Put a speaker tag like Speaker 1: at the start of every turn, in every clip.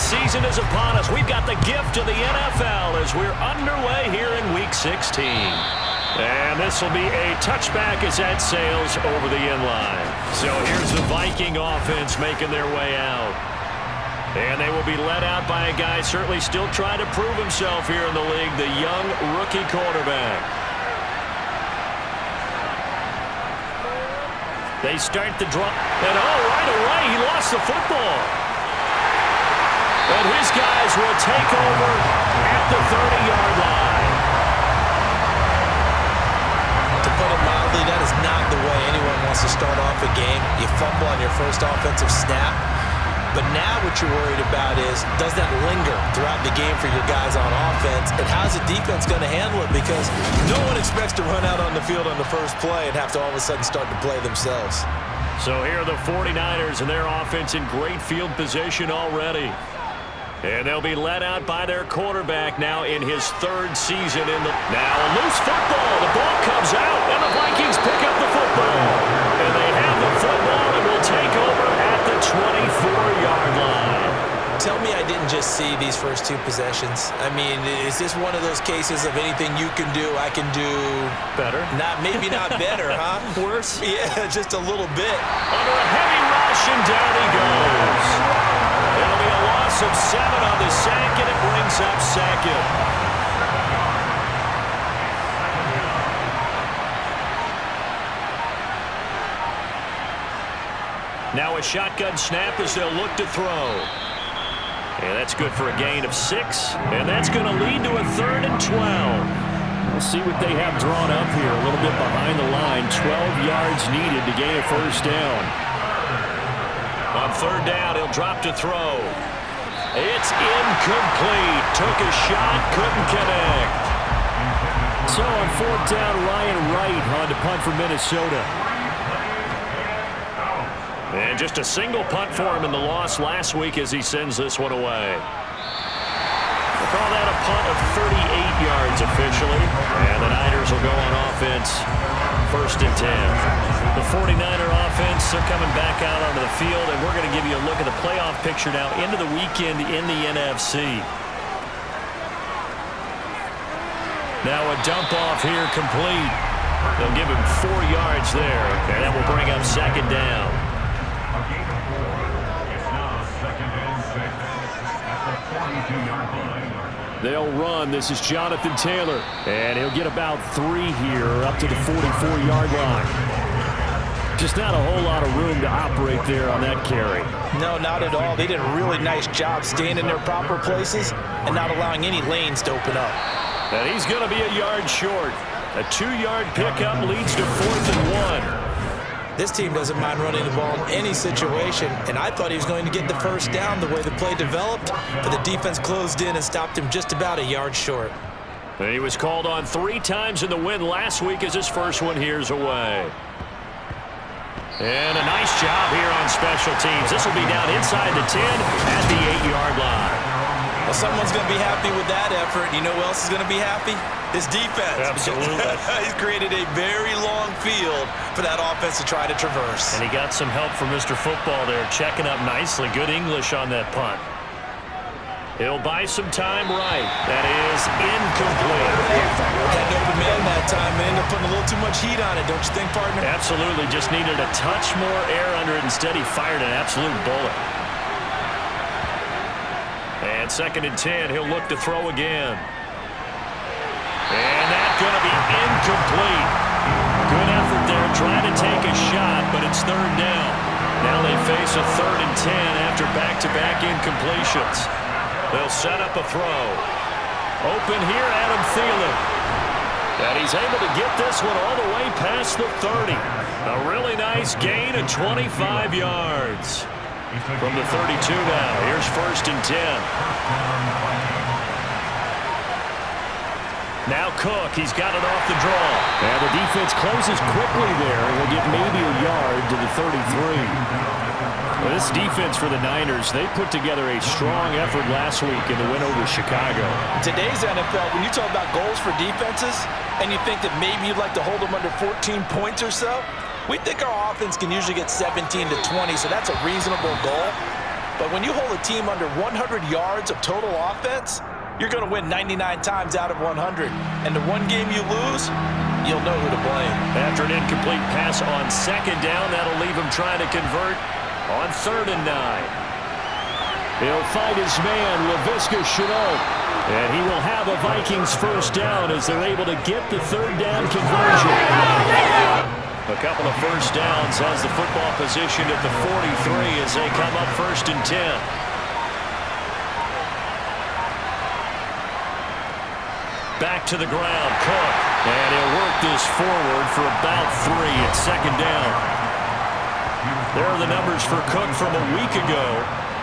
Speaker 1: season is upon us. We've got the gift of the NFL as we're underway here in Week 16. And this will be a touchback as that sails over the inline. So here's the Viking offense making their way out. And they will be led out by a guy certainly still trying to prove himself here in the league, the young rookie quarterback. They start the draw. And right away he lost the football. And his guys will take over at the 30-yard line.
Speaker 2: To put it mildly, that is not the way anyone wants to start off a game. You fumble on your first offensive snap. But now what you're worried about is, does that linger throughout the game for your guys on offense? And how's the defense going to handle it? Because no one expects to run out on the field on the first play and have to all of a sudden start to play themselves.
Speaker 1: So here are the 49ers and their offense in great field position already. And they'll be led out by their quarterback now in his third season in the... Now a loose football. The ball comes out, and the Vikings pick up the football. And they have the football and will take over at the 24-yard line.
Speaker 2: Tell me I didn't just see these first two possessions. I mean, is this one of those cases of anything you can do, I can do...
Speaker 1: Better?
Speaker 2: Maybe not better, huh?
Speaker 1: Worse?
Speaker 2: Yeah, just a little bit.
Speaker 1: Under a heavy rush, and down he goes. It'll be a loss of 7 on the sack, and it brings up second. Now a shotgun snap as they'll look to throw. And that's good for a gain of 6. And that's going to lead to a 3rd and 12. We'll see what they have drawn up here. A little bit behind the line. 12 yards needed to gain a first down. On 3rd down, he'll drop to throw. It's incomplete. Took a shot, couldn't connect. So on 4th down, Ryan Wright on to punt for Minnesota. And just a single punt for him in the loss last week as he sends this one away. We'll call that a punt of 38 yards officially. And the Niners will go on offense. 1st and 10. The 49er offense, they're coming back out onto the field, and we're going to give you a look at the playoff picture now into the weekend in the NFC. Now a dump off here complete. They'll give him 4 yards there, and that will bring up 2nd down. They'll run. This is Jonathan Taylor. And he'll get about 3 here up to the 44-yard line. Just not a whole lot of room to operate there on that carry.
Speaker 2: No, not at all. They did a really nice job staying in their proper places and not allowing any lanes to open up.
Speaker 1: And he's going to be a yard short. A 2-yard pickup leads to 4th and 1.
Speaker 2: This team doesn't mind running the ball in any situation, and I thought he was going to get the first down the way the play developed, but the defense closed in and stopped him just about a yard short.
Speaker 1: And he was called on 3 times in the win last week as his first one here's away. And a nice job here on special teams. This will be down inside the 10 at the 8-yard line.
Speaker 2: Well, someone's going to be happy with that effort. You know who else is going to be happy? His defense.
Speaker 1: Absolutely.
Speaker 2: He's created a very long field for that offense to try to traverse.
Speaker 1: And he got some help from Mr. Football there, checking up nicely. Good English on that punt. He'll buy some time right. That is incomplete.
Speaker 2: Had an open man that time and ended up putting a little too much heat on it, don't you think, partner?
Speaker 1: Absolutely. Just needed a touch more air under it. Instead, he fired an absolute bullet. And 2nd and 10, he'll look to throw again. And that's going to be incomplete. Good effort there, trying to take a shot, but it's 3rd down. Now they face a 3rd and 10 after back-to-back incompletions. They'll set up a throw. Open here, Adam Thielen. And he's able to get this one all the way past the 30. A really nice gain of 25 yards. From the 32 now, here's 1st and 10. Now Cook, he's got it off the draw. And the defense closes quickly there. He'll get maybe a yard to the 33. Well, this defense for the Niners, they put together a strong effort last week in the win over Chicago.
Speaker 2: Today's NFL, when you talk about goals for defenses, and you think that maybe you'd like to hold them under 14 points or so, we think our offense can usually get 17 to 20, so that's a reasonable goal. But when you hold a team under 100 yards of total offense, you're going to win 99 times out of 100. And the one game you lose, you'll know who to blame.
Speaker 1: After an incomplete pass on second down, that'll leave him trying to convert on 3rd and 9. He'll find his man, Laviska Shenault. And he will have a Vikings first down as they're able to get the 3rd down conversion. A couple of first downs has the football position at the 43 as they come up 1st and 10. Back to the ground, Cook. And he'll work this forward for about 3 at 2nd down. There are the numbers for Cook from a week ago.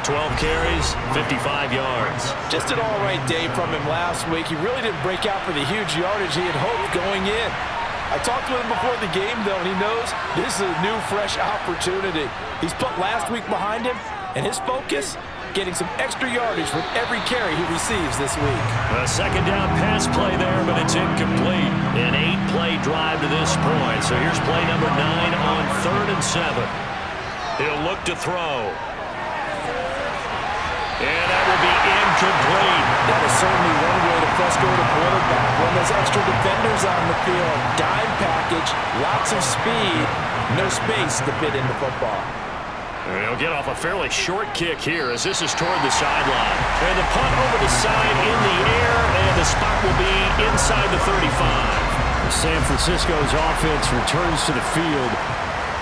Speaker 1: 12 carries, 55 yards.
Speaker 2: Just an all-right day from him last week. He really didn't break out for the huge yardage he had hoped going in. I talked with him before the game, though, and he knows this is a new, fresh opportunity. He's put last week behind him, and his focus, getting some extra yardage with every carry he receives this week.
Speaker 1: A 2nd down pass play there, but it's incomplete. An 8-play drive to this point. So here's play number 9 on 3rd and 7. He'll look to throw. And that will be incomplete.
Speaker 2: That is certainly one way to frustrate a quarterback. When there's extra defenders on the field, dime package, lots of speed, no space to fit into football.
Speaker 1: And he'll get off a fairly short kick here as this is toward the sideline. And the punt over the side in the air, and the spot will be inside the 35. San Francisco's offense returns to the field.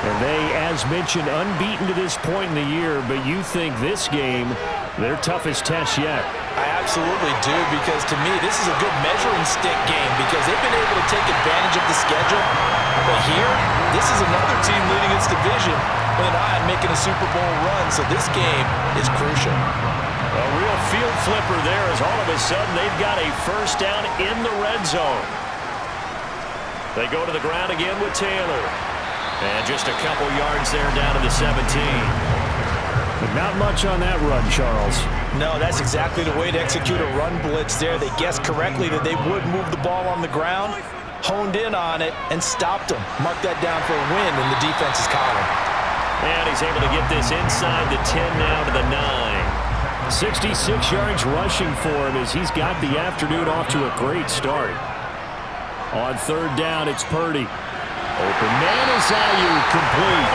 Speaker 1: And they, as mentioned, unbeaten to this point in the year, but you think this game, their toughest test yet.
Speaker 2: I absolutely do, because to me, this is a good measuring stick game because they've been able to take advantage of the schedule. But here, this is another team leading its division with an eye on making a Super Bowl run, so this game is crucial.
Speaker 1: A real field flipper there as all of a sudden they've got a first down in the red zone. They go to the ground again with Taylor. And just a couple yards there down to the 17.
Speaker 3: But not much on that run, Charles.
Speaker 2: No, that's exactly the way to execute a run blitz there. They guessed correctly that they would move the ball on the ground, honed in on it, and stopped them. Mark that down for a win in the defense's column.
Speaker 1: And he's able to get this inside the 10 now to the 9.
Speaker 3: 66 yards rushing for him as he's got the afternoon off to a great start. On 3rd down, it's Purdy. Open man is Ayuk, complete.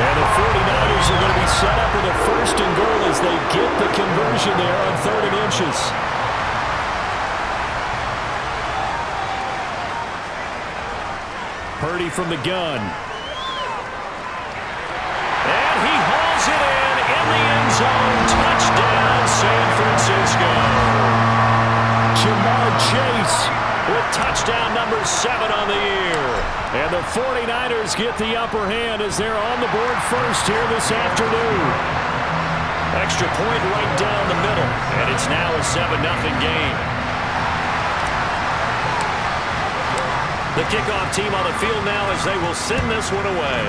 Speaker 3: And the 49ers are going to be set up with a 1st and goal as they get the conversion there on 3rd and inches. Purdy from the gun.
Speaker 1: And he hauls it in the end zone. Touchdown, San Francisco.
Speaker 3: Jamar Chase
Speaker 1: with touchdown number 7 on the year.
Speaker 3: And the 49ers get the upper hand as they're on the board first here this afternoon.
Speaker 1: Extra point right down the middle. And it's now a 7-0 game. The kickoff team on the field now as they will send this one away.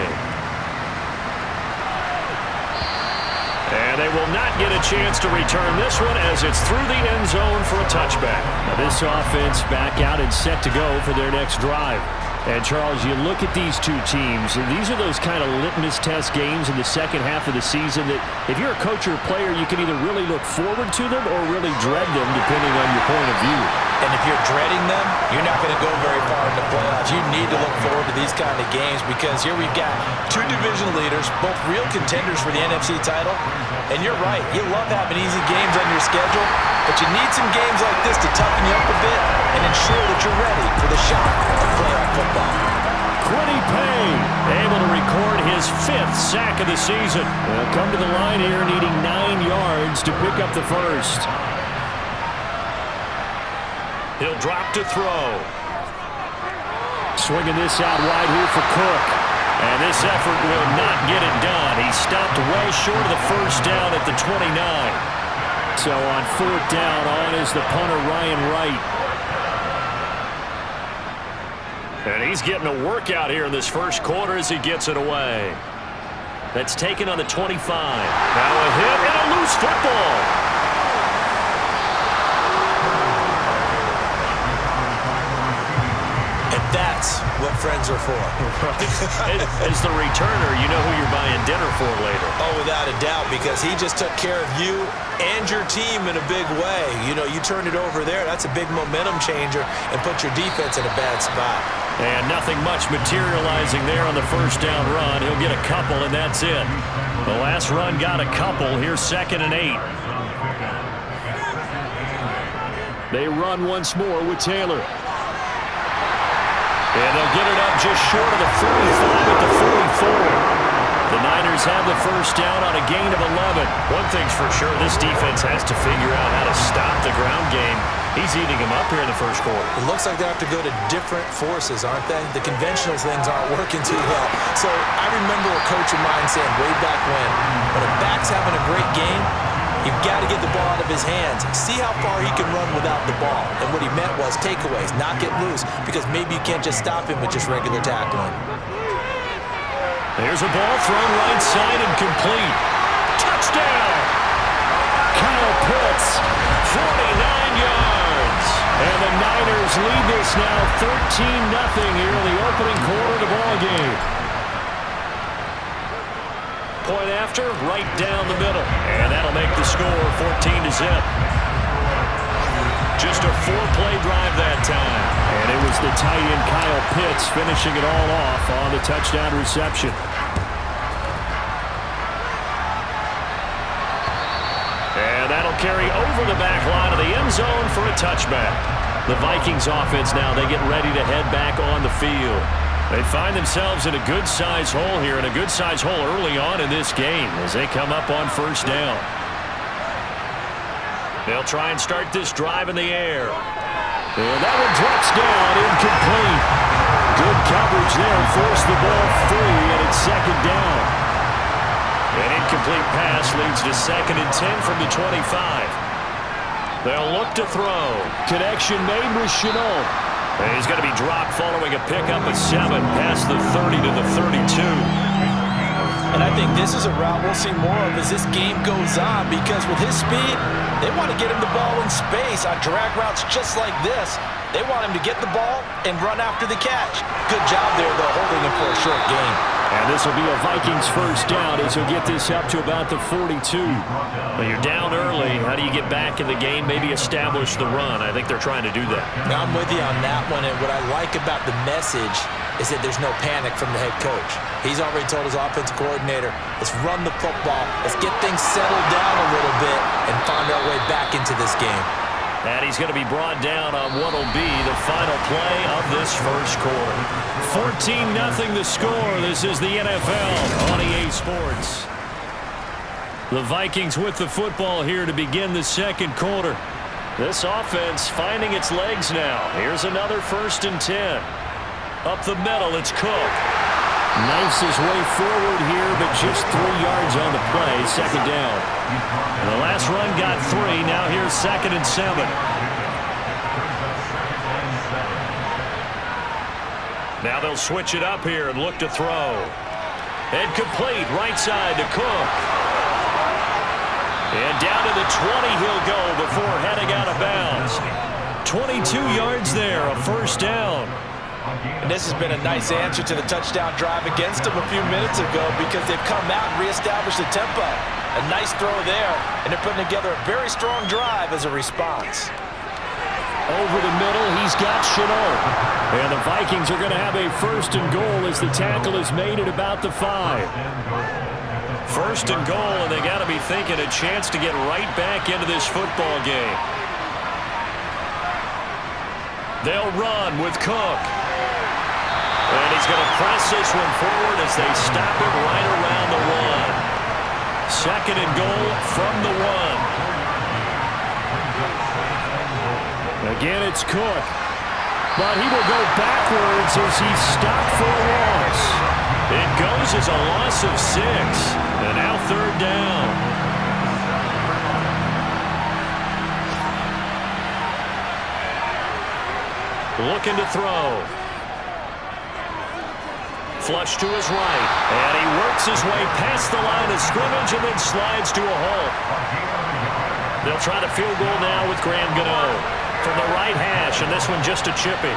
Speaker 1: And they will not get a chance to return this one as it's through the end zone for a touchback.
Speaker 3: Now this offense back out and set to go for their next drive. And, Charles, you look at these two teams, and these are those kind of litmus test games in the second half of the season that if you're a coach or a player, you can either really look forward to them or really dread them depending on your point of view.
Speaker 2: And if you're dreading them, you're not going to go very far in the playoffs. You need to look forward to these kind of games because here we've got 2 division leaders, both real contenders for the NFC title. And you're right, you love having easy games on your schedule, but you need some games like this to toughen you up a bit and ensure that you're ready for the shot of playoff football.
Speaker 1: Kwity Paye able to record his 5th sack of the season.
Speaker 3: They'll come to the line here needing 9 yards to pick up the first.
Speaker 1: He'll drop to throw.
Speaker 3: Swinging this out wide here for Cook.
Speaker 1: And this effort will not get it done. He stopped well short of the first down at the 29.
Speaker 3: So on 4th down, on is the punter Ryan Wright.
Speaker 1: And he's getting a workout here in this first quarter as he gets it away. That's taken on the 25. Now a hit and a loose football.
Speaker 2: And that That's what friends are for.
Speaker 1: As the returner, you know who you're buying dinner for later.
Speaker 2: Oh, without a doubt, because he just took care of you and your team in a big way. You know, you turned it over there. That's a big momentum changer and put your defense in a bad spot.
Speaker 1: And nothing much materializing there on the first down run. He'll get a couple, and that's it. The last run got a couple. Here's 2nd and 8.
Speaker 3: They run once more with Taylor.
Speaker 1: And they'll get it up just short of the 45 at the 44. The Niners have the first down on a gain of 11. One thing's for sure, this defense has to figure out how to stop the ground game. He's eating them up here in the first quarter.
Speaker 2: It looks like they have to go to different forces, aren't they? The conventional things aren't working too well. So I remember a coach of mine saying way back when a back's having a great game, you've got to get the ball out of his hands. See how far he can run without the ball. And what he meant was takeaways, not get loose, because maybe you can't just stop him with just regular tackling.
Speaker 1: There's a ball thrown right side and complete. Touchdown!
Speaker 3: Kyle Pitts,
Speaker 1: 49 yards.
Speaker 3: and the Niners lead this now 13-0 here in the opening quarter of the ball game.
Speaker 1: Point after, right down the middle. And that'll make the score 14-0. Just a 4-play drive that time.
Speaker 3: And it was the tight end Kyle Pitts finishing it all off on the touchdown reception.
Speaker 1: And that'll carry over the back line of the end zone for a touchback. The Vikings offense now, they get ready to head back on the field. They find themselves in a good-sized hole here, and a good-sized hole early on in this game as they come up on first down. They'll try and start this drive in the air.
Speaker 3: And that one drops down, incomplete. Good coverage there, forced the ball free, and it's 2nd down.
Speaker 1: An incomplete pass leads to 2nd and 10 from the 25. They'll look to throw.
Speaker 3: Connection made with Shenault.
Speaker 1: And he's going to be dropped following a pickup at 7 past the 30 to the 32.
Speaker 2: And I think this is a route we'll see more of as this game goes on, because with his speed, they want to get him the ball in space on drag routes just like this. They want him to get the ball and run after the catch. Good job there, though, holding him for a short gain.
Speaker 3: And this will be a Vikings first down as he'll get this up to about the 42.
Speaker 1: Well, you're down early. How do you get back in the game, maybe establish the run? I think they're trying to do that.
Speaker 2: Now, I'm with you on that one, and what I like about the message is that there's no panic from the head coach. He's already told his offensive coordinator, let's run the football, let's get things settled down a little bit and find our way back into this game.
Speaker 1: And he's going to be brought down on what will be the final play of this first quarter. 14-0 the score. This is the NFL on EA Sports. The Vikings with the football here to begin the second quarter. This offense finding its legs now. Here's another 1st and 10. Up the middle, it's Cook.
Speaker 3: Knifes his way forward here, but just 3 yards on the play. 2nd down.
Speaker 1: And the last run got 3. Now here's 2nd and 7. Now they'll switch it up here and look to throw. And complete, right side to Cook. And down to the 20 he'll go before heading out of bounds. 22 yards there, a 1st down.
Speaker 2: And this has been a nice answer to the touchdown drive against them a few minutes ago, because they've come out and reestablished the tempo. A nice throw there, and they're putting together a very strong drive as a response.
Speaker 3: Over the middle, he's got Shenault. And the Vikings are going to have a 1st and goal as the tackle is made at about the 5.
Speaker 1: 1st and goal, and they got to be thinking a chance to get right back into this football game. They'll run with Cook. And he's going to press this one forward as they stop it right around the 1. 2nd and goal from the 1.
Speaker 3: Again, it's Cook. But he will go backwards as he's stopped for a loss.
Speaker 1: It goes as a loss of 6. And now 3rd down. Looking to throw. Flush to his right. And he works his way past the line of scrimmage and then slides to a halt. They'll try the field goal now with Graham Gano from the right hash, and this one just a chippy.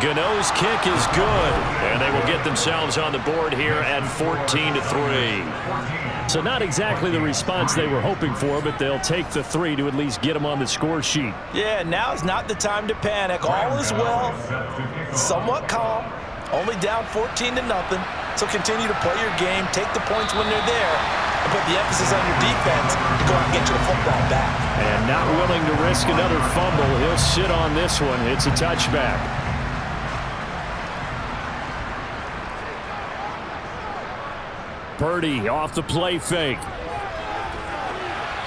Speaker 1: Gano's kick is good, and they will get themselves on the board here at 14-3.
Speaker 3: So not exactly the response they were hoping for, but they'll take the 3 to at least get them on the score sheet.
Speaker 2: Yeah, now is not the time to panic. All is well, somewhat calm, only down 14-0. So continue to play your game, take the points when they're there, and put the emphasis on your defense to go out and get you the football back.
Speaker 3: And not willing to risk another fumble, he'll sit on this one. It's a touchback. Purdy off the play fake.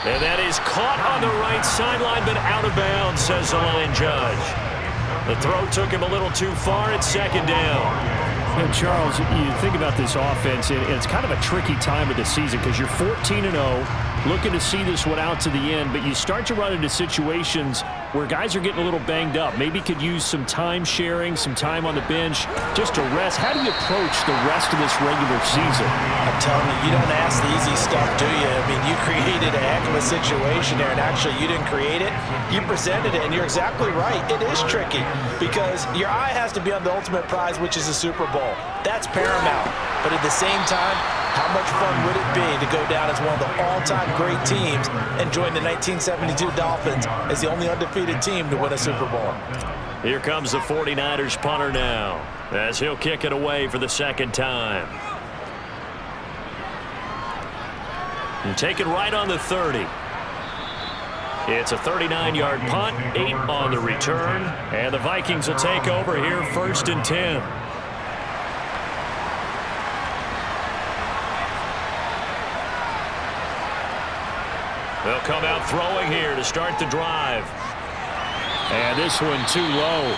Speaker 1: And that is caught on the right sideline, but out of bounds, says the line judge. The throw took him a little too far. It's second down.
Speaker 3: And Charles, you think about this offense, and it's kind of a tricky time of the season because you're 14-0, looking to see this one out to the end, but you start to run into situations where guys are getting a little banged up. Maybe could use some time sharing, some time on the bench, just to rest. How do you approach the rest of this regular season?
Speaker 2: I'm telling you, you don't ask the easy stuff, do you? I mean, you created a heck of a situation there, and actually you didn't create it. You presented it, and you're exactly right. It is tricky because your eye has to be on the ultimate prize, which is the Super Bowl. That's paramount. But at the same time, how much fun would it be to go down as one of the all-time great teams and join the 1972 Dolphins as the only undefeated team to win a Super Bowl?
Speaker 1: Here comes the 49ers punter now as he'll kick it away for the second time. And take it right on the 30. It's a 39-yard punt, 8 on the return, and the Vikings will take over here 1st and 10. They'll come out throwing here to start the drive.
Speaker 3: And this one too low.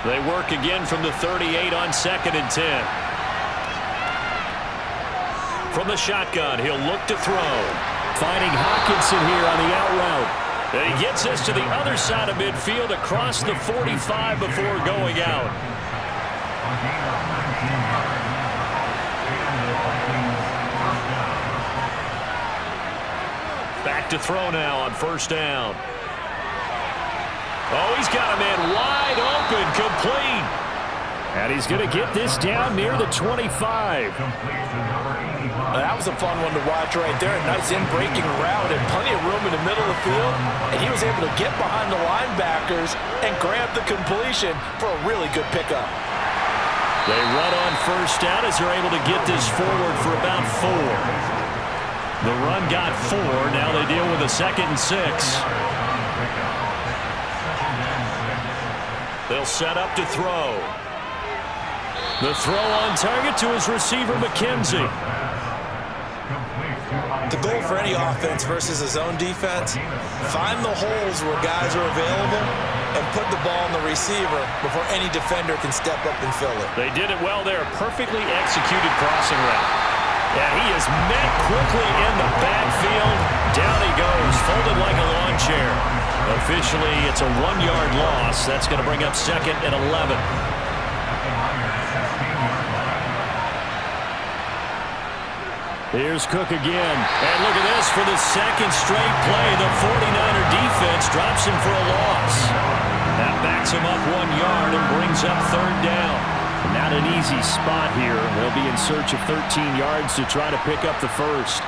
Speaker 1: They work again from the 38 on 2nd and 10. From the shotgun, he'll look to throw.
Speaker 3: Finding Hockenson here on the out route.
Speaker 1: And he gets this to the other side of midfield across the 45 before going out. Back to throw now on 1st down. Oh, he's got a man wide open, complete.
Speaker 3: And he's going to get this down near the 25.
Speaker 2: That was a fun one to watch right there. A nice in-breaking route and plenty of room in the middle of the field. And he was able to get behind the linebackers and grab the completion for a really good pickup.
Speaker 1: They run on 1st down as they're able to get this forward for about 4. The run got 4. Now they deal with a 2nd and 6. They'll set up to throw. The throw on target to his receiver, McKenzie.
Speaker 2: The goal for any offense versus his own defense, find the holes where guys are available and put the ball on the receiver before any defender can step up and fill it.
Speaker 1: They did it well there. Perfectly executed crossing route. And he is met quickly in the backfield. Down he goes, folded like a lawn chair. Officially, it's a 1-yard loss. That's going to bring up 2nd and 11.
Speaker 3: Here's Cook again.
Speaker 1: And look at this for the 2nd straight play. The 49er defense drops him for a loss. That backs him up 1 yard and brings up 3rd down.
Speaker 3: Not an easy spot here. They'll be in search of 13 yards to try to pick up the 1st.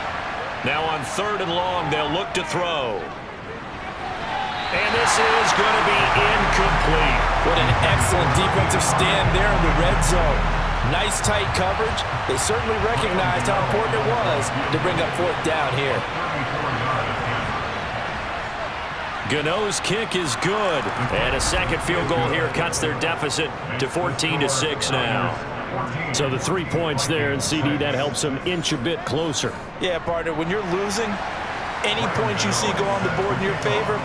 Speaker 1: Now on 3rd and long, they'll look to throw. And this is going to be incomplete.
Speaker 2: What an excellent defensive stand there in the red zone. Nice tight coverage. They certainly recognized how important it was to bring up 4th down here.
Speaker 1: Gano's kick is good. And a 2nd field goal here cuts their deficit to 14-6 now.
Speaker 3: So the 3 points there, and CD, that helps them inch a bit closer.
Speaker 2: Yeah, partner, when you're losing, any points you see go on the board in your favor,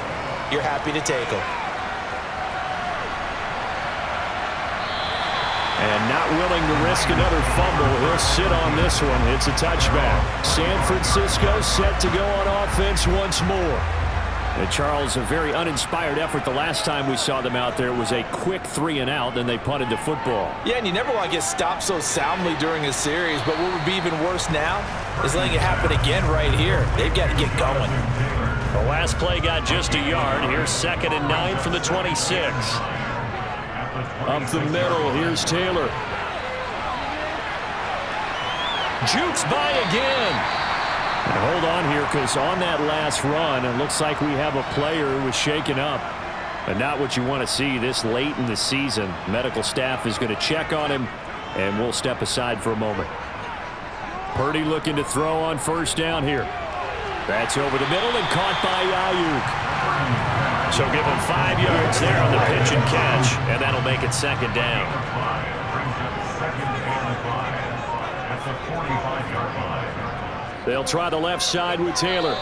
Speaker 2: you're happy to take them.
Speaker 3: And not willing to risk another fumble, he'll sit on this one. It's a touchback. San Francisco set to go on offense once more. And Charles, a very uninspired effort the last time we saw them out there. It was a quick 3-and-out, then they punted the football.
Speaker 2: Yeah, and you never want to get stopped so soundly during a series, but what would be even worse now is letting it happen again right here. They've got to get going.
Speaker 1: The last play got just a yard. Here's 2nd and 9 from the 26.
Speaker 3: Up the middle, here's Taylor.
Speaker 1: Jukes by again.
Speaker 3: And hold on here, because on that last run, it looks like we have a player who was shaken up. And not what you want to see this late in the season. Medical staff is going to check on him, and we'll step aside for a moment. Purdy looking to throw on 1st down here. That's over the middle and caught by Ayuk.
Speaker 1: So give him 5 yards there on the pitch and catch, and that'll make it 2nd down.
Speaker 3: They'll try the left side with Taylor.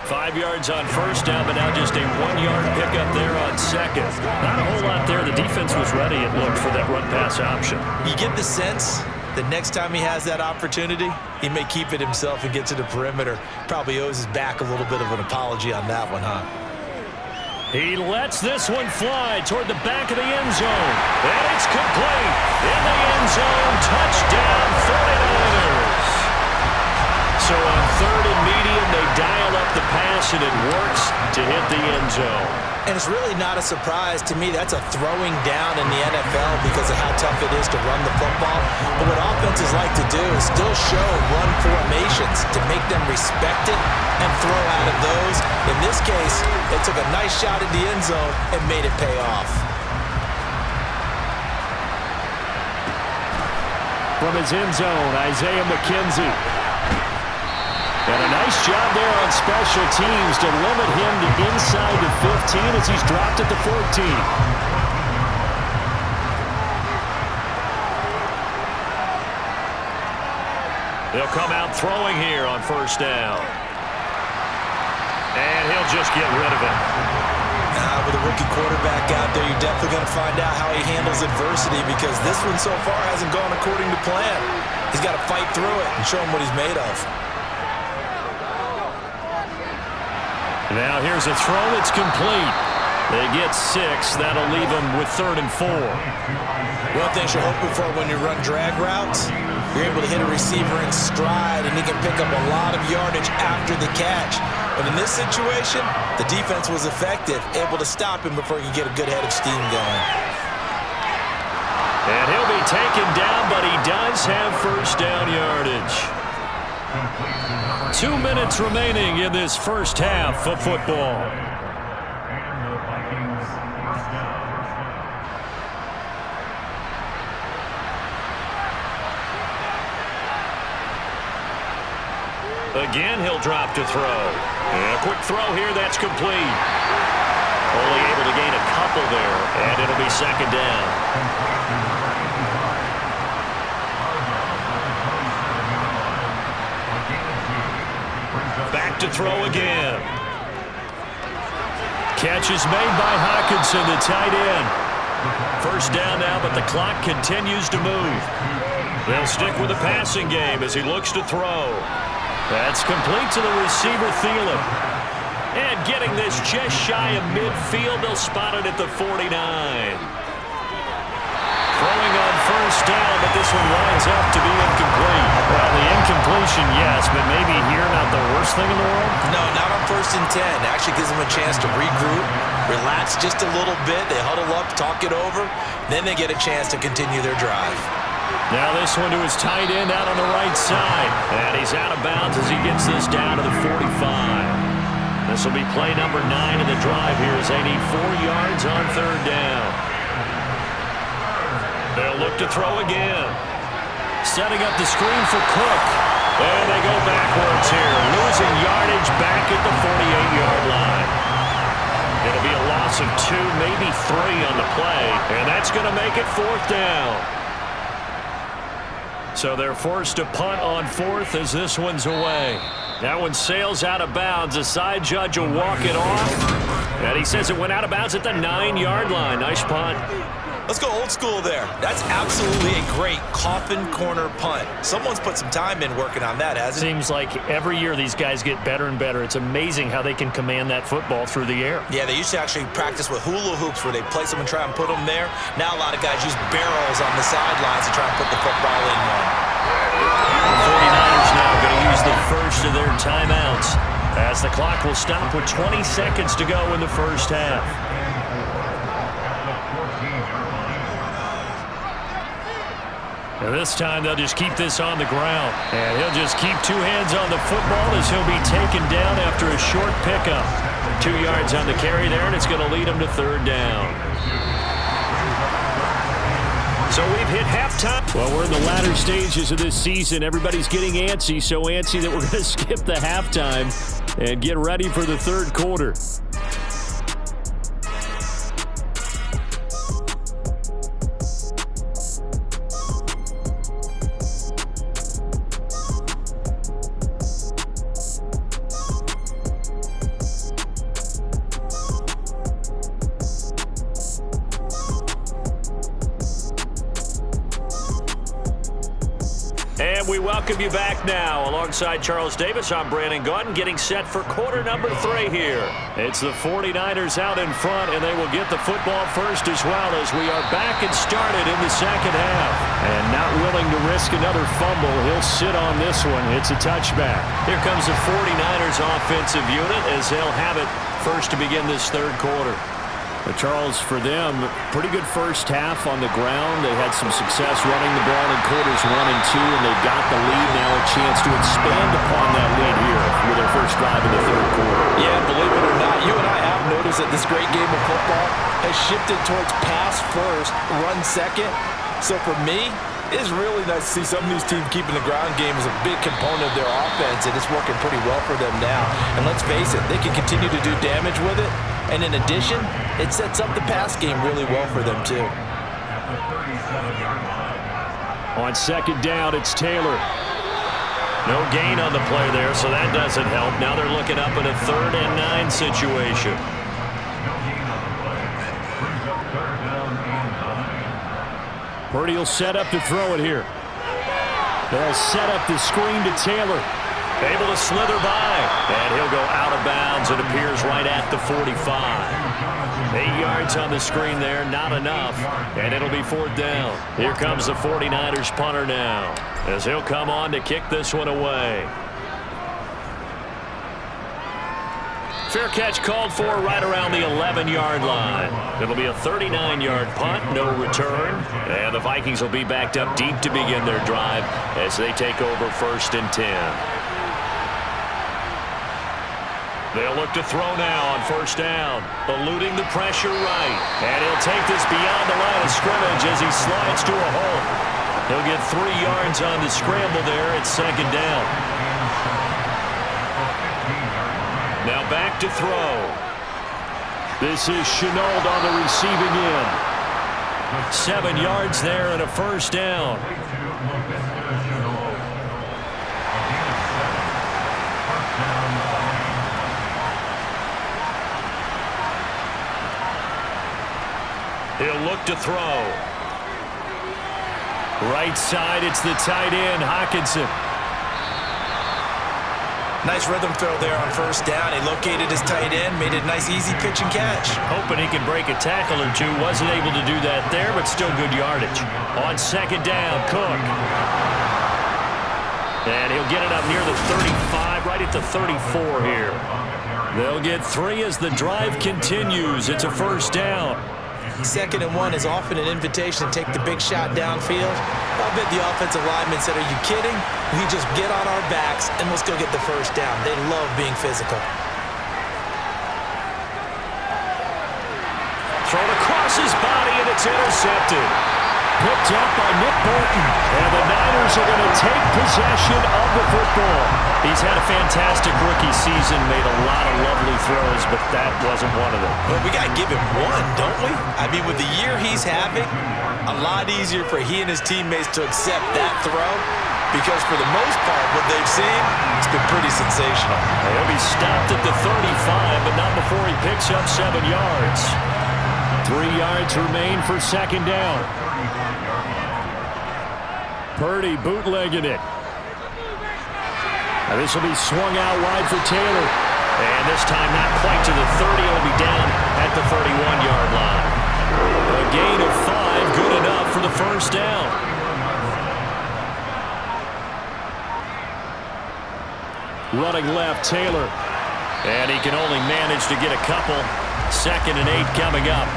Speaker 1: 5 yards on 1st down, but now just a 1-yard pickup there on 2nd. Not a whole lot there. The defense was ready, it looked, for that run-pass option.
Speaker 2: You get the sense that next time he has that opportunity, he may keep it himself and get to the perimeter. Probably owes his back a little bit of an apology on that one, huh?
Speaker 1: He lets this one fly toward the back of the end zone. And it's complete. In the end zone, touchdown 49ers. So on 3rd and medium, they dial up the pass, and it works to hit the end zone.
Speaker 2: And it's really not a surprise to me. That's a throwing down in the NFL because of how tough it is to run the football. But what offenses like to do is still show run formations to make them respect it and throw out of those. In this case, they took a nice shot at the end zone and made it pay off.
Speaker 3: From his end zone, Isaiah McKenzie. And a nice job there on special teams to limit him to inside the 15 as he's dropped at the 14.
Speaker 1: They'll come out throwing here on 1st down. And he'll just get rid of it.
Speaker 2: With a rookie quarterback out there, you're definitely going to find out how he handles adversity because this one so far hasn't gone according to plan. He's got to fight through it and show him what he's made of.
Speaker 1: Now here's a throw. It's complete. They get 6. That'll leave them with 3rd and 4.
Speaker 2: One thing you're hoping for when you run drag routes, you're able to hit a receiver in stride, and he can pick up a lot of yardage after the catch. But in this situation, the defense was effective, able to stop him before he could get a good head of steam going.
Speaker 1: And he'll be taken down, but he does have 1st down yardage. 2 minutes remaining in this 1st half of football. Again, he'll drop to throw. And a quick throw here, that's complete. Only able to gain a couple there, and it'll be 2nd down. Back to throw again. Catch is made by Hockenson, the tight end. 1st down now, but the clock continues to move. They'll stick with the passing game as he looks to throw. That's complete to the receiver, Thielen. And getting this just shy of midfield, they'll spot it at the 49. Throwing on 1st down, but this one winds up to be incomplete.
Speaker 3: Well, the incompletion, yes, but maybe here not the worst thing in the world?
Speaker 2: No, not on 1st and 10. Actually gives them a chance to regroup, relax just a little bit. They huddle up, talk it over. Then they get a chance to continue their drive.
Speaker 1: Now this one to his tight end out on the right side. And he's out of bounds as he gets this down to the 45. This will be play number 9 in the drive here as they need 4 yards on 3rd down. They'll look to throw again. Setting up the screen for Cook. And they go backwards here. Losing yardage back at the 48-yard line. It'll be a loss of 2, maybe 3 on the play. And that's going to make it 4th down. So they're forced to punt on 4th as this one's away. That one sails out of bounds. The side judge will walk it off. And he says it went out of bounds at the 9-yard line. Nice punt.
Speaker 2: Let's go old school there. That's absolutely a great coffin corner punt. Someone's put some time in working on that, hasn't it?
Speaker 1: Seems like every year these guys get better and better. It's amazing how they can command that football through the air.
Speaker 2: Yeah, they used to actually practice with hula hoops where they place them and try and put them there. Now a lot of guys use barrels on the sidelines to try and put the football in one.
Speaker 1: The 49ers now going to use the first of their timeouts as the clock will stop with 20 seconds to go in the first half. And this time they'll just keep this on the ground. And he'll just keep two hands on the football as he'll be taken down after a short pickup. 2 yards on the carry there, and it's going to lead him to third down. So we've hit halftime.
Speaker 3: Well, we're in the latter stages of this season. Everybody's getting antsy, so antsy that we're going to skip the halftime and get ready for the third quarter.
Speaker 1: And we welcome you back now. Alongside Charles Davis, I'm Brandon Gaudin, getting set for quarter number 3 here. It's the 49ers out in front, and they will get the football first as well as we are back and started in the second half.
Speaker 3: And not willing to risk another fumble, he'll sit on this one. It's a touchback.
Speaker 1: Here comes the 49ers offensive unit as they'll have it first to begin this third quarter.
Speaker 3: But Charles, for them, pretty good first half on the ground. They had some success running the ball in quarters 1 and 2, and they got the lead. Now a chance to expand upon that lead here with their first drive in the third quarter.
Speaker 2: Yeah, believe it or not, you and I have noticed that this great game of football has shifted towards pass first, run second. So for me, it's really nice to see some of these teams keeping the ground game as a big component of their offense, and it's working pretty well for them now. And let's face it, they can continue to do damage with it. And in addition, it sets up the pass game really well for them, too.
Speaker 3: On second down, it's Taylor.
Speaker 1: No gain on the play there, so that doesn't help. Now they're looking up in a 3rd and 9 situation.
Speaker 3: Purdy will set up to throw it here. They'll set up the screen to Taylor.
Speaker 1: Able to slither by, and he'll go out of bounds. It appears right at the 45. 8 yards on the screen there, not enough, and it'll be 4th down. Here comes the 49ers punter now, as he'll come on to kick this one away. Fair catch called for right around the 11-yard line. It'll be a 39-yard punt, no return, and the Vikings will be backed up deep to begin their drive as they take over 1st and 10. They'll look to throw now on 1st down, eluding the pressure right. And he'll take this beyond the line of scrimmage as he slides to a hole. He'll get 3 yards on the scramble there at 2nd down. Now back to throw.
Speaker 3: This is Shenault on the receiving end.
Speaker 1: 7 yards there and a 1st down. He'll look to throw. Right side, it's the tight end, Hockenson.
Speaker 2: Nice rhythm throw there on 1st down. He located his tight end, made it a nice, easy pitch and catch.
Speaker 1: Hoping he can break a tackle or two. Wasn't able to do that there, but still good yardage. On 2nd down, Cook. And he'll get it up near the 35, right at the 34 here. They'll get 3 as the drive continues. It's a 1st down.
Speaker 2: 2nd and 1 is often an invitation to take the big shot downfield. I bet the offensive lineman said, "Are you kidding? We just get on our backs and let's go get the 1st down." They love being physical.
Speaker 1: Thrown across his body, and it's intercepted.
Speaker 3: Picked up by Nick Bolton.
Speaker 1: And the Niners are going to take possession of the football. He's had a fantastic rookie season, made a lot of lovely throws, but that wasn't one of them.
Speaker 2: Well, we got to give him one, don't we? I mean, with the year he's having, a lot easier for he and his teammates to accept that throw, because for the most part, what they've seen, it's been pretty sensational.
Speaker 1: He'll be stopped at the 35, but not before he picks up 7 yards.
Speaker 3: 3 yards remain for second down. Purdy bootlegging it. Now this will be swung out wide for Taylor.
Speaker 1: And this time not quite to the 30. It'll be down at the 31-yard line. A gain of 5, good enough for the first down.
Speaker 3: Running left, Taylor.
Speaker 1: And he can only manage to get a couple. 2nd and 8 coming up.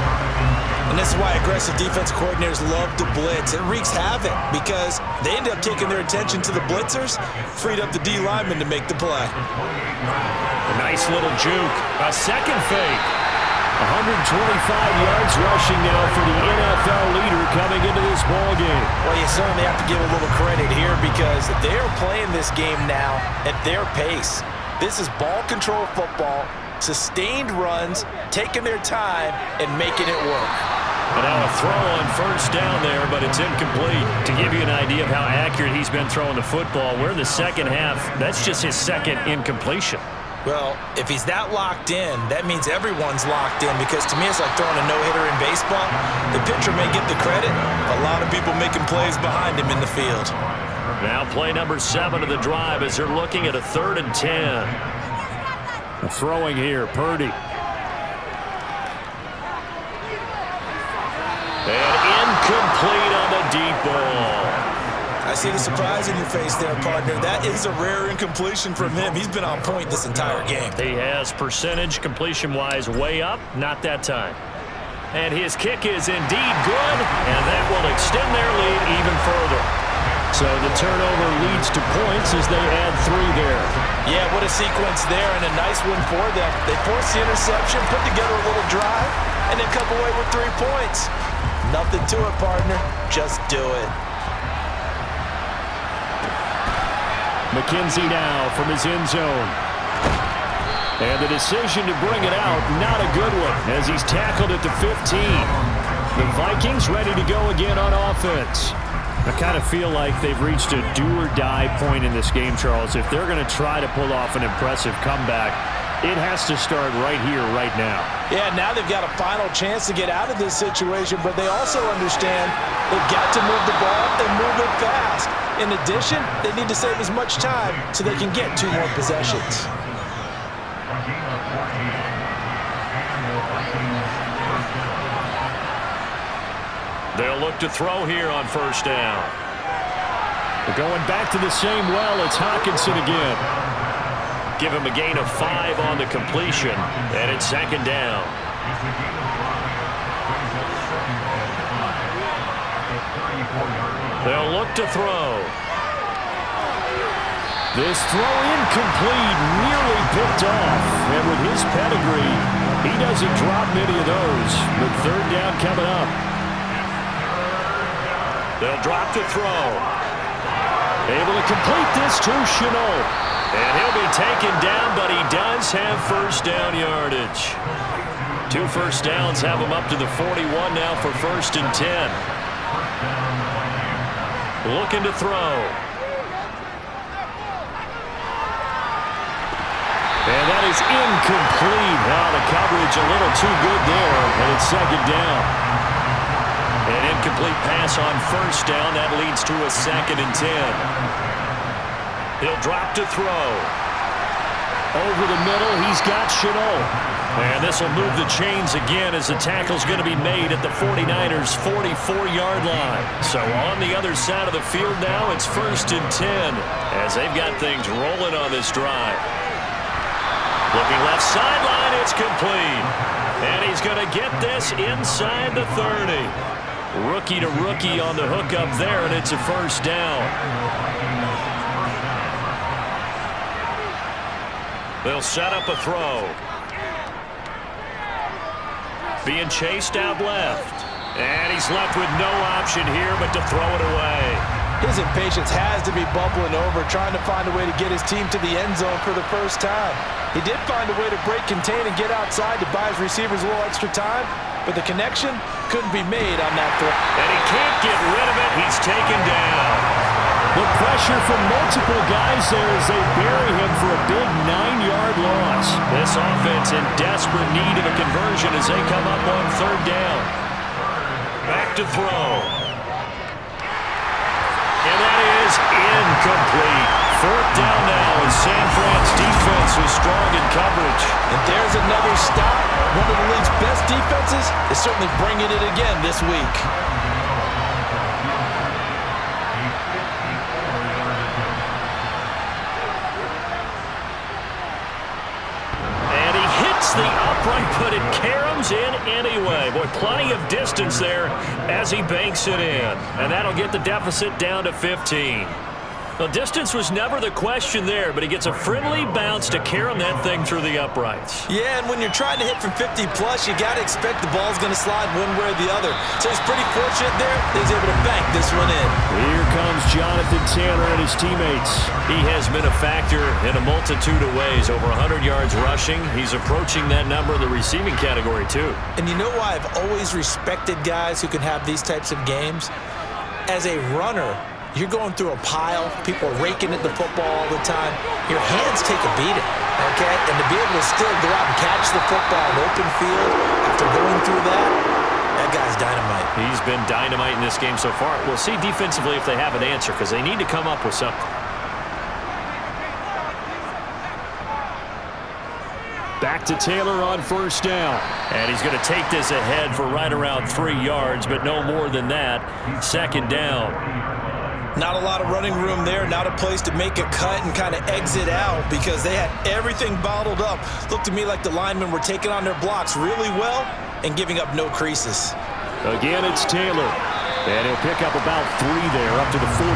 Speaker 2: And this is why aggressive defense coordinators love to blitz. It wreaks havoc because they end up taking their attention to the blitzers, freed up the D lineman to make the play.
Speaker 1: A nice little juke. A second fake.
Speaker 3: 125 yards rushing now for the NFL leader coming into this ballgame.
Speaker 2: Well, you certainly have to give a little credit here because they're playing this game now at their pace. This is ball control football, sustained runs, taking their time, and making it work.
Speaker 1: And now a throw on first down there, but it's incomplete. To give you an idea of how accurate he's been throwing the football, we're in the second half. That's just his second incompletion.
Speaker 2: Well, if he's that locked in, that means everyone's locked in because to me it's like throwing a no-hitter in baseball. The pitcher may get the credit, a lot of people making plays behind him in the field.
Speaker 1: Now play number 7 of the drive as they're looking at a 3rd and 10.
Speaker 3: Throwing here, Purdy.
Speaker 1: And incomplete on the deep ball.
Speaker 2: I see the surprise in your face there, partner. That is a rare incompletion from him. He's been on point this entire game.
Speaker 1: He has percentage completion-wise way up, not that time. And his kick is indeed good, and that will extend their lead even further.
Speaker 3: So the turnover leads to points as they add 3 there.
Speaker 2: Yeah, what a sequence there, and a nice one for them. They forced the interception, put together a little drive, and then come away with 3 points. Nothing to it, partner. Just do it.
Speaker 3: McKenzie now from his end zone. And the decision to bring it out, not a good one, as he's tackled at the 15. The Vikings ready to go again on offense. I kind of feel like they've reached a do-or-die point in this game, Charles. If they're going to try to pull off an impressive comeback, it has to start right here, right now.
Speaker 2: Yeah, now they've got a final chance to get out of this situation, but they also understand they've got to move the ball and move it fast. In addition, they need to save as much time so they can get 2 more possessions.
Speaker 1: They'll look to throw here on first down.
Speaker 3: We're going back to the same well. It's Hockenson again.
Speaker 1: Give him a gain of 5 on the completion, and it's second down. They'll look to throw.
Speaker 3: This throw incomplete, nearly picked off. And with his pedigree, he doesn't drop many of those. But 3rd down coming up.
Speaker 1: They'll drop to throw.
Speaker 3: Able to complete this to Shenault.
Speaker 1: And he'll be taken down, but he does have first down yardage. 2 first downs have him up to the 41 now for 1st and 10. Looking to throw.
Speaker 3: And that is incomplete. Now the coverage a little too good there, and it's second down.
Speaker 1: An incomplete pass on first down. That leads to a 2nd and 10. He'll drop to throw.
Speaker 3: Over the middle, he's got Shenault.
Speaker 1: And this will move the chains again as the tackle's going to be made at the 49ers' 44-yard line. So on the other side of the field now, it's 1st and 10 as they've got things rolling on this drive. Looking left sideline, it's complete. And he's going to get this inside the 30. Rookie to rookie on the hook up there, and it's a first down. They'll set up a throw. Being chased out left. And he's left with no option here but to throw it away.
Speaker 2: His impatience has to be bubbling over, trying to find a way to get his team to the end zone for the first time. He did find a way to break, contain, and get outside to buy his receivers a little extra time, but the connection couldn't be made on that throw.
Speaker 1: And he can't get rid of it. He's taken down.
Speaker 3: The pressure from multiple guys there as they bury him for a big 9-yard loss.
Speaker 1: This offense in desperate need of a conversion as they come up on third down. Back to throw. And that is incomplete. Fourth down now as San Fran's defense was strong in coverage.
Speaker 2: And there's another stop. One of the league's best defenses is certainly bringing it again this week.
Speaker 1: And he hits the upright, but it caroms in anyway. Boy, plenty of distance there as he banks it in. And that'll get the deficit down to 15. The distance was never the question there, but he gets a friendly bounce to carom that thing through the uprights.
Speaker 2: Yeah, and when you're trying to hit from 50-plus, you got to expect the ball's going to slide one way or the other. So he's pretty fortunate there that he's able to bank this one in.
Speaker 3: Here comes Jonathan Taylor and his teammates.
Speaker 1: He has been a factor in a multitude of ways. Over 100 yards rushing. He's approaching that number in the receiving category, too.
Speaker 2: And you know why I've always respected guys who can have these types of games? As a runner, you're going through a pile. People are raking at the football all the time. Your hands take a beating, okay? And to be able to still go out and catch the football in open field after going through that guy's dynamite.
Speaker 1: He's been dynamite in this game so far. We'll see defensively if they have an answer because they need to come up with something.
Speaker 3: Back to Taylor on first down.
Speaker 1: And he's going to take this ahead for right around 3 yards, but no more than that. Second down.
Speaker 2: Not a lot of running room there. Not a place to make a cut and kind of exit out because they had everything bottled up. Looked to me like the linemen were taking on their blocks really well and giving up no creases.
Speaker 3: Again, it's Taylor. And he'll pick up about 3 there, up to the 43.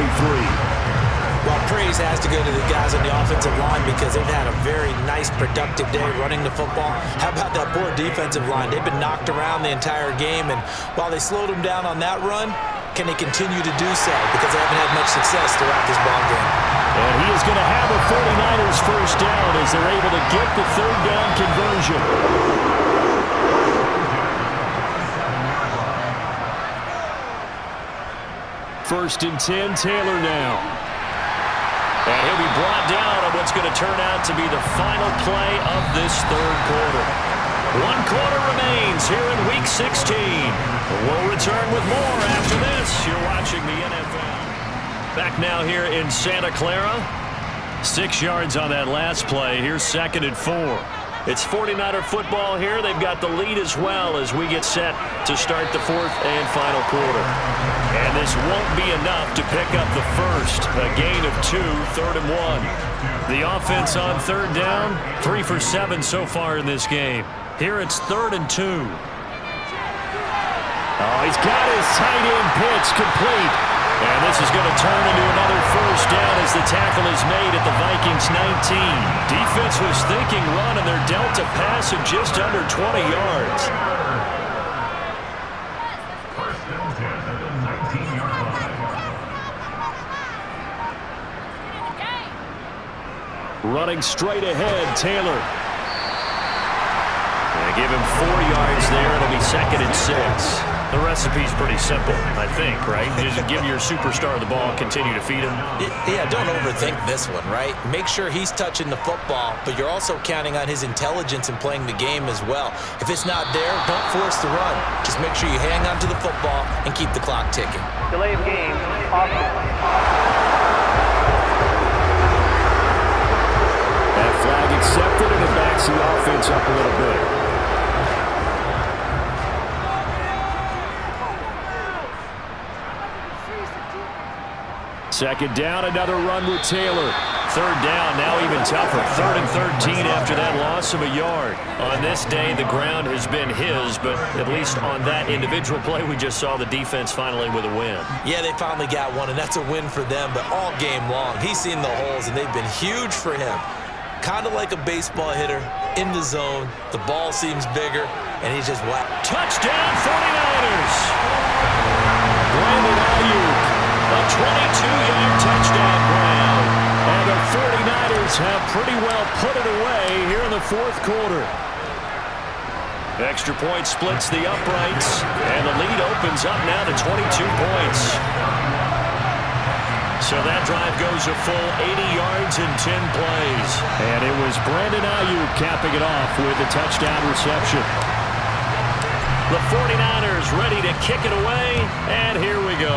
Speaker 2: Well, praise has to go to the guys on the offensive line because they've had a very nice, productive day running the football. How about that poor defensive line? They've been knocked around the entire game, and while they slowed them down on that run, can they continue to do so? Because they haven't had much success throughout this ball game.
Speaker 3: And he is going to have a 49ers first down as they're able to get the third down conversion. First and 10, Taylor now.
Speaker 1: And he'll be brought down on what's going to turn out to be the final play of this third quarter. 1 quarter remains here in Week 16. We'll return with more after this. You're watching the NFL. Back now here in Santa Clara. 6 yards on that last play. Here's 2nd and 4. It's 49er football here. They've got the lead as well as we get set to start the 4th and final quarter. And this won't be enough to pick up the first. A gain of 2, 3rd and 1. The offense on third down, 3 for 7 so far in this game. Here it's 3rd and 2.
Speaker 3: Oh, he's got his tight end pitch complete.
Speaker 1: And this is going to turn into another first down as the tackle is made at the Vikings 19. Defense was thinking run, and they're dealt a pass of just under 20 yards.
Speaker 4: First and 10 at the 19-yard line.
Speaker 3: Running straight ahead, Taylor.
Speaker 1: They give him 4 yards there. It'll be 2nd and 6. The recipe's pretty simple, I think, right? Just give your superstar the ball, continue to feed him.
Speaker 2: Yeah, don't overthink this one, right? Make sure he's touching the football, but you're also counting on his intelligence in playing the game as well. If it's not there, don't force the run. Just make sure you hang on to the football and keep the clock ticking.
Speaker 5: Delay of game, option.
Speaker 3: That flag accepted, and it backs the offense up a little bit. Second down, another run with Taylor.
Speaker 1: Third down, now even tougher. 3rd and 13 after that loss of a yard. On this day, the ground has been his, but at least on that individual play, we just saw the defense finally with a win.
Speaker 2: Yeah, they finally got one, and that's a win for them, but all game long, he's seen the holes, and they've been huge for him. Kind of like a baseball hitter, in the zone, the ball seems bigger, and he's just whack.
Speaker 1: Touchdown, 49ers! Brandon Ayuk. A 22-yard touchdown ground. And the 49ers have pretty well put it away here in the 4th quarter. Extra point splits the uprights, and the lead opens up now to 22 points. So that drive goes a full 80 yards in 10 plays.
Speaker 3: And it was Brandon Ayuk capping it off with a touchdown reception.
Speaker 1: The 49ers ready to kick it away, and here we go.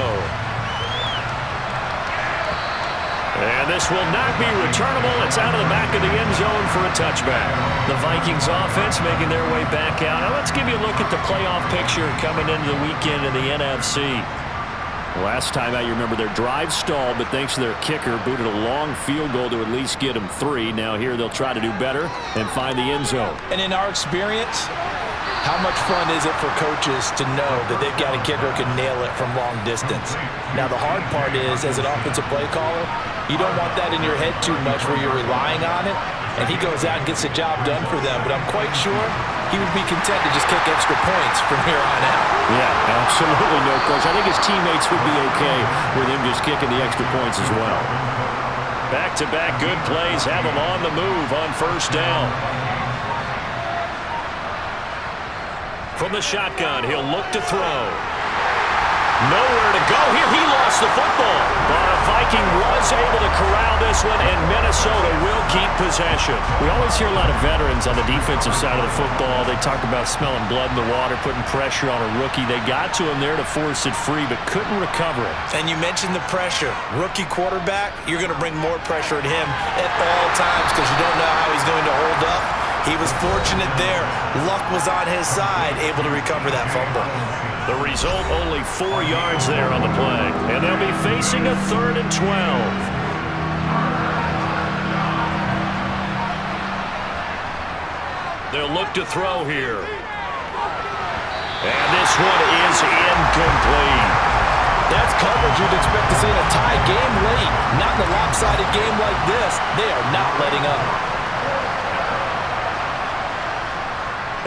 Speaker 1: And this will not be returnable. It's out of the back of the end zone for a touchback. The Vikings offense making their way back out. Now let's give you a look at the playoff picture coming into the weekend in the NFC.
Speaker 3: Last time out, you remember their drive stalled, but thanks to their kicker, booted a long field goal to at least get them 3. Now here they'll try to do better and find the end zone.
Speaker 2: And in our experience, how much fun is it for coaches to know that they've got a kicker who can nail it from long distance? Now, the hard part is, as an offensive play caller, you don't want that in your head too much where you're relying on it, and he goes out and gets the job done for them. But I'm quite sure he would be content to just kick extra points from here on out.
Speaker 3: Yeah, absolutely no question. I think his teammates would be okay with him just kicking the extra points as well.
Speaker 1: Back-to-back good plays have him on the move on first down. From the shotgun, he'll look to throw. Nowhere to go here. He lost the football. But a Viking was able to corral this one, and Minnesota will keep possession.
Speaker 3: We always hear a lot of veterans on the defensive side of the football. They talk about smelling blood in the water, putting pressure on a rookie. They got to him there to force it free, but couldn't recover it.
Speaker 2: And you mentioned the pressure. Rookie quarterback, you're going to bring more pressure at him at all times because you don't know how he's going to hold up. He was fortunate there. Luck was on his side, able to recover that fumble.
Speaker 1: The result, only 4 yards there on the play. And they'll be facing a 3rd and 12. They'll look to throw here. And this one is incomplete.
Speaker 2: That's coverage you'd expect to see in a tie game late. Not in a lopsided game like this. They are not letting up.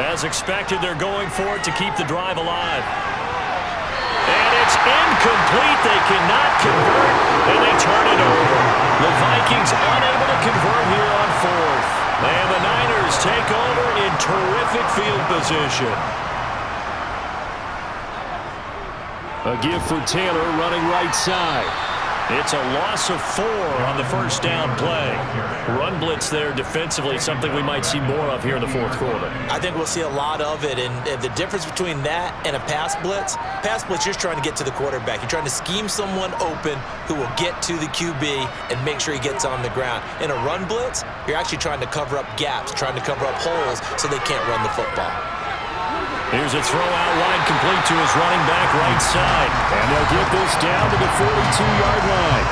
Speaker 1: As expected, they're going for it to keep the drive alive. And it's incomplete. They cannot convert, and they turn it over. The Vikings unable to convert here on 4th. And the Niners take over in terrific field position.
Speaker 3: A give for Taylor running right side.
Speaker 1: It's a loss of 4 on the first down play. Run blitz there defensively, something we might see more of here in the 4th quarter.
Speaker 2: I think we'll see a lot of it, and the difference between that and a pass blitz, you're trying to get to the quarterback. You're trying to scheme someone open who will get to the QB and make sure he gets on the ground. In a run blitz, you're actually trying to cover up gaps, trying to cover up holes so they can't run the football.
Speaker 1: Here's a throw out wide, complete to his running back right side.
Speaker 3: And they'll get this down to the 42-yard line.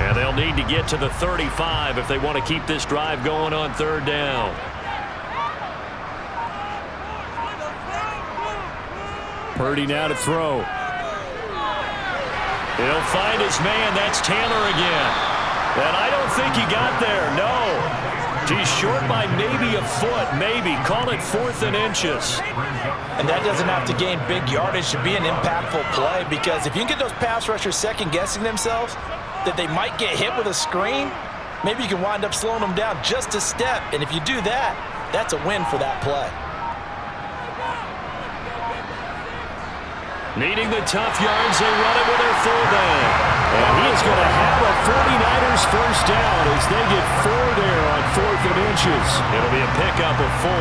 Speaker 1: And they'll need to get to the 35 if they want to keep this drive going on 3rd down.
Speaker 3: Purdy now to throw.
Speaker 1: He'll find his man. That's Taylor again. And I don't think he got there, no. He's short by maybe a foot, maybe. Call it 4th and inches.
Speaker 2: And that doesn't have to gain big yardage to be an impactful play, because if you can get those pass rushers second-guessing themselves, that they might get hit with a screen, maybe you can wind up slowing them down just a step. And if you do that, that's a win for that play.
Speaker 1: Needing the tough yards, they run it with their fullback. And he is going to have a 49ers first down as they get 4 there on 4th and inches. It'll be a pickup of 4,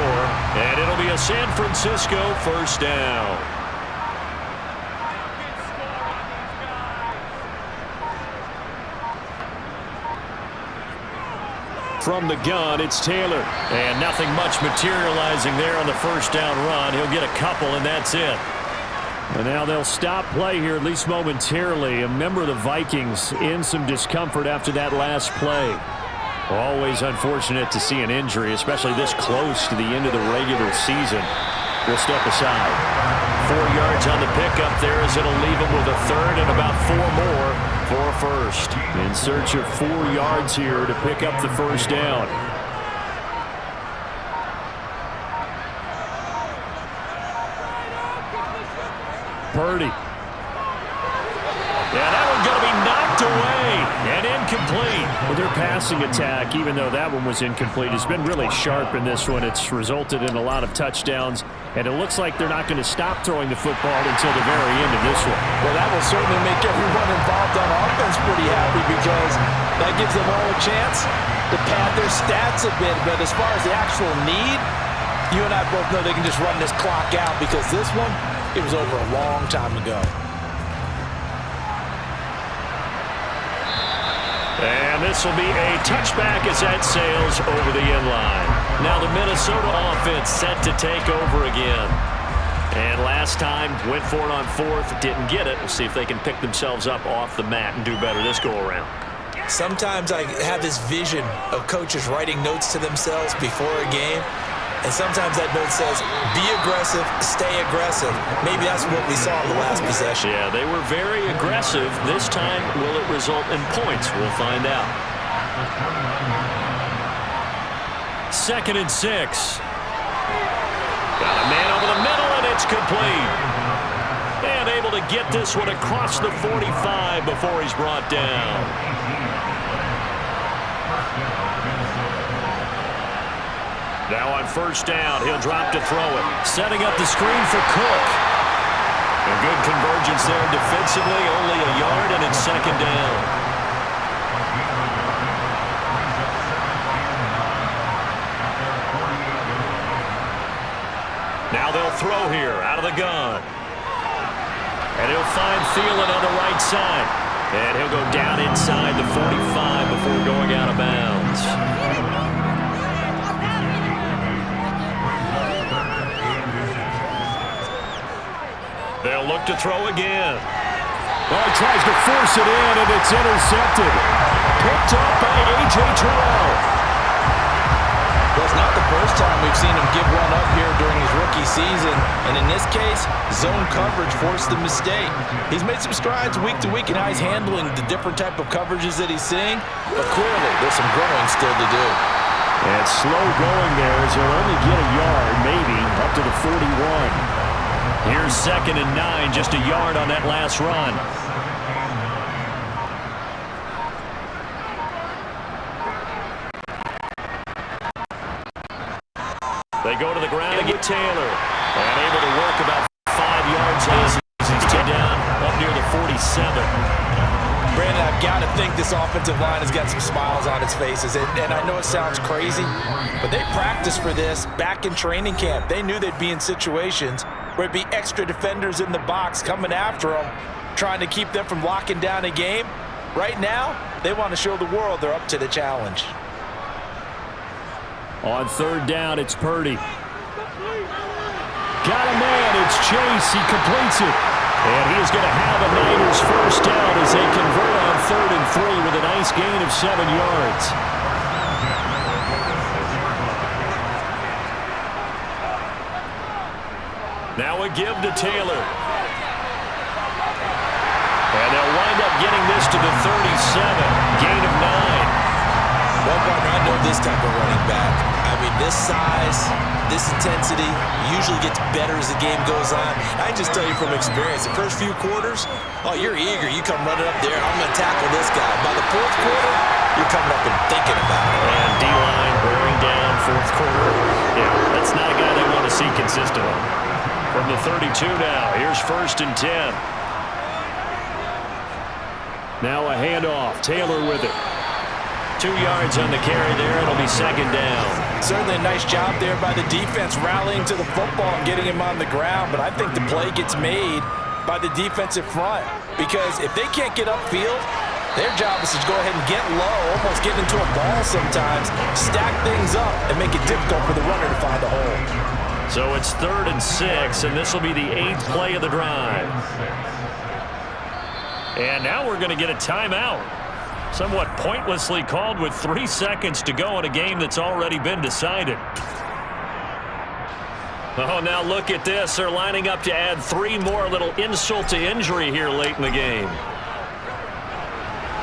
Speaker 1: and it'll be a San Francisco first down.
Speaker 3: From the gun, it's Taylor.
Speaker 1: And nothing much materializing there on the first down run. He'll get a couple, and that's it.
Speaker 3: And now they'll stop play here, at least momentarily. A member of the Vikings in some discomfort after that last play. Always unfortunate to see an injury, especially this close to the end of the regular season. We'll step aside.
Speaker 1: 4 yards on the pickup there as it'll leave him with a 3rd and about 4 more for a first.
Speaker 3: In search of 4 yards here to pick up the first down. Purdy.
Speaker 1: Yeah, that one's going to be knocked away and incomplete.
Speaker 3: Well, their passing attack, even though that one was incomplete, has been really sharp in this one. It's resulted in a lot of touchdowns, and it looks like they're not going to stop throwing the football until the very end of this one.
Speaker 2: Well, that will certainly make everyone involved on offense pretty happy because that gives them all a chance to pad their stats a bit. But as far as the actual need, you and I both know they can just run this clock out because this one, it was over a long time ago.
Speaker 1: And this will be a touchback as that sails over the end line. Now the Minnesota offense set to take over again. And last time, went for it on fourth, didn't get it. We'll see if they can pick themselves up off the mat and do better this go-around.
Speaker 2: Sometimes I have this vision of coaches writing notes to themselves before a game. And sometimes that note says, be aggressive, stay aggressive. Maybe that's what we saw in the last possession.
Speaker 1: Yeah, they were very aggressive. This time, will it result in points? We'll find out. 2nd and 6. Got a man over the middle, and it's complete. And able to get this one across the 45 before he's brought down. Now on 1st down, he'll drop to throw it. Setting up the screen for Cook. A good convergence there defensively, only a yard, and it's 2nd down. Now they'll throw here out of the gun. And he'll find Thielen on the right side. And he'll go down inside the 45 before going out of bounds. They'll look to throw again.
Speaker 3: Oh, he tries to force it in, and it's intercepted. Picked up by A.J. Terrell.
Speaker 2: Well, it's not the first time we've seen him give one up here during his rookie season. And in this case, zone coverage forced the mistake. He's made some strides week to week in how he's handling the different type of coverages that he's seeing. But clearly, there's some growing still to do.
Speaker 3: And slow going there as he'll only get a yard, maybe, up to the 41.
Speaker 1: Here's 2nd and 9, just a yard on that last run. They go to the ground and get Taylor. And able to work about 5 yards as he's down up near the 47.
Speaker 2: Brandon, I've got to think this offensive line has got some smiles on its faces. And I know it sounds crazy, but they practiced for this back in training camp. They knew they'd be in situations where it'd be extra defenders in the box coming after them, trying to keep them from locking down a game. Right now, they want to show the world they're up to the challenge.
Speaker 3: On 3rd down, it's Purdy. Got a man, it's Chase, he completes it. And he's going to have a Niners 1st down as they convert on 3rd and 3 with a nice gain of 7 yards.
Speaker 1: Now a give to Taylor. And they'll wind up getting this to the 37. Gain of 9.
Speaker 2: Well, partner, I know this type of running back. I mean, this size, this intensity usually gets better as the game goes on. I just tell you from experience, the first few quarters, oh, you're eager. You come running up there, I'm going to tackle this guy. By the 4th quarter, you're coming up and thinking about it.
Speaker 1: And D-line wearing down 4th quarter. Yeah, that's not a guy they want to see consistently. From the 32 now, here's 1st and 10.
Speaker 3: Now a handoff, Taylor with it.
Speaker 1: 2 yards on the carry there. It'll be 2nd down.
Speaker 2: Certainly a nice job there by the defense rallying to the football and getting him on the ground, but I think the play gets made by the defensive front because if they can't get upfield, their job is to go ahead and get low, almost get into a ball sometimes, stack things up, and make it difficult for the runner to find a hole.
Speaker 1: So it's 3rd and 6, and this will be the 8th play of the drive. And now we're going to get a timeout. Somewhat pointlessly called with 3 seconds to go in a game that's already been decided. Oh, now look at this. They're lining up to add 3 more, little insult to injury here late in the game.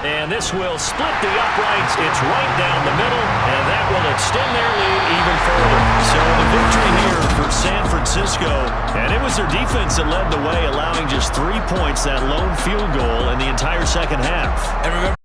Speaker 1: And this will split the uprights. It's right down the middle, and that will extend their lead even further. So the victory here for San Francisco, and it was their defense that led the way, allowing just 3 points, that lone field goal in the entire second half.
Speaker 2: And remember,